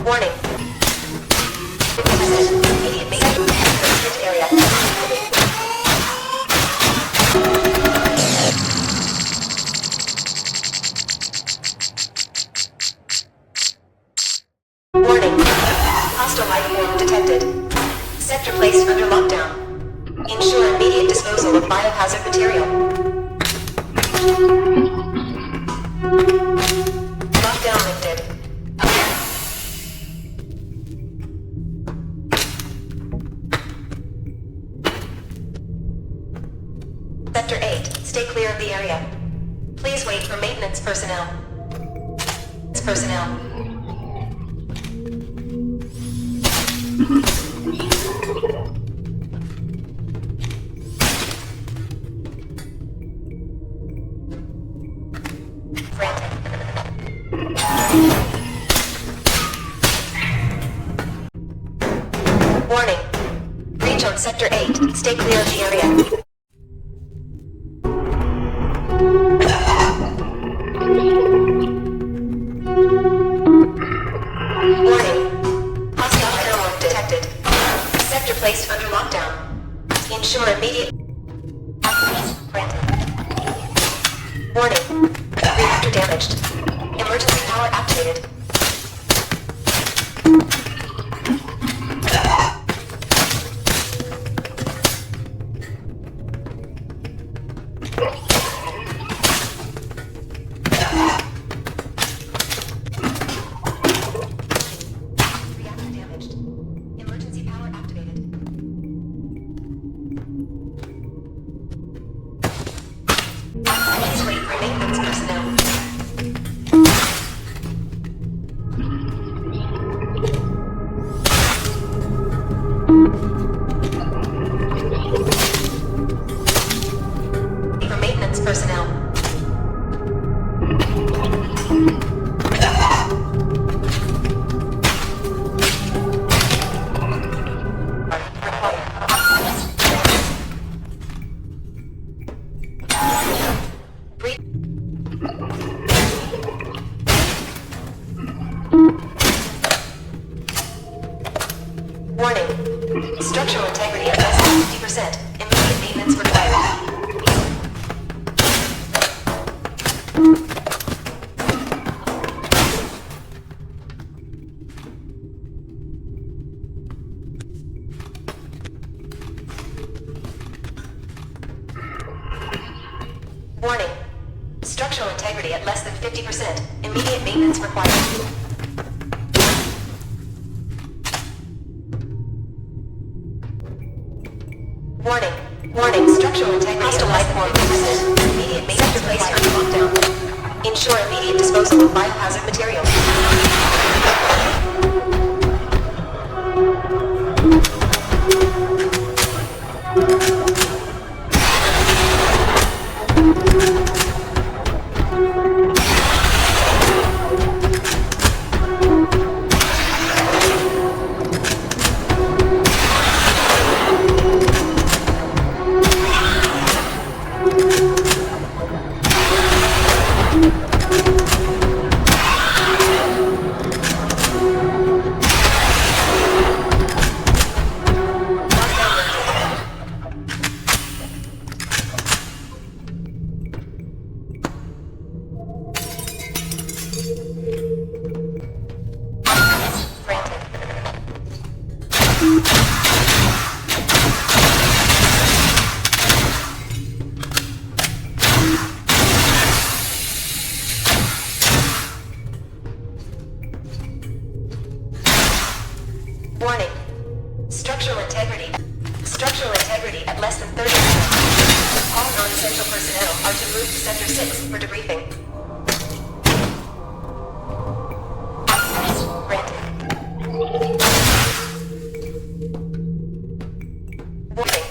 Warning. 50%. Immediate maintenance. Restricted area. Warning. Hostile life form detected. Sector placed under lockdown. Ensure immediate disposal of biohazard material. Lockdown lifted. Sector 8, stay clear of the area. Please wait for maintenance personnel. Warning. Breach on Sector 8. Stay clear of the area. Warning. Hostile airlock detected. Sector placed under lockdown. Ensure immediate access granted. Warning. Reactor damaged. Emergency power activated. Please wait for maintenance personnel. For maintenance personnel. Warning. Structural integrity at less than 50%. Immediate maintenance required. Warning. Structural integrity at less than 50%. Immediate maintenance required. Warning. Warning. Structural integrity hostile life form 50%. Immediate maintenance placed under lockdown. Ensure immediate disposal of biohazard material. Warning. Structural integrity at less than 30%. All non-essential personnel are to move to Sector 6 for debriefing. Access granted. Warning.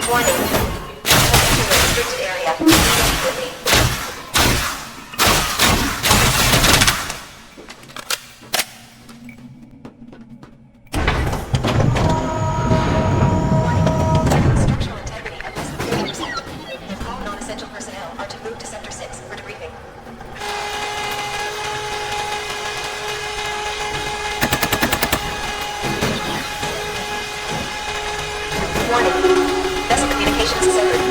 Warning. Enter the restricted area. Immediately. Structural integrity at less than 30%. All non-essential personnel are to move to Sector Warning. Vessel communications severed.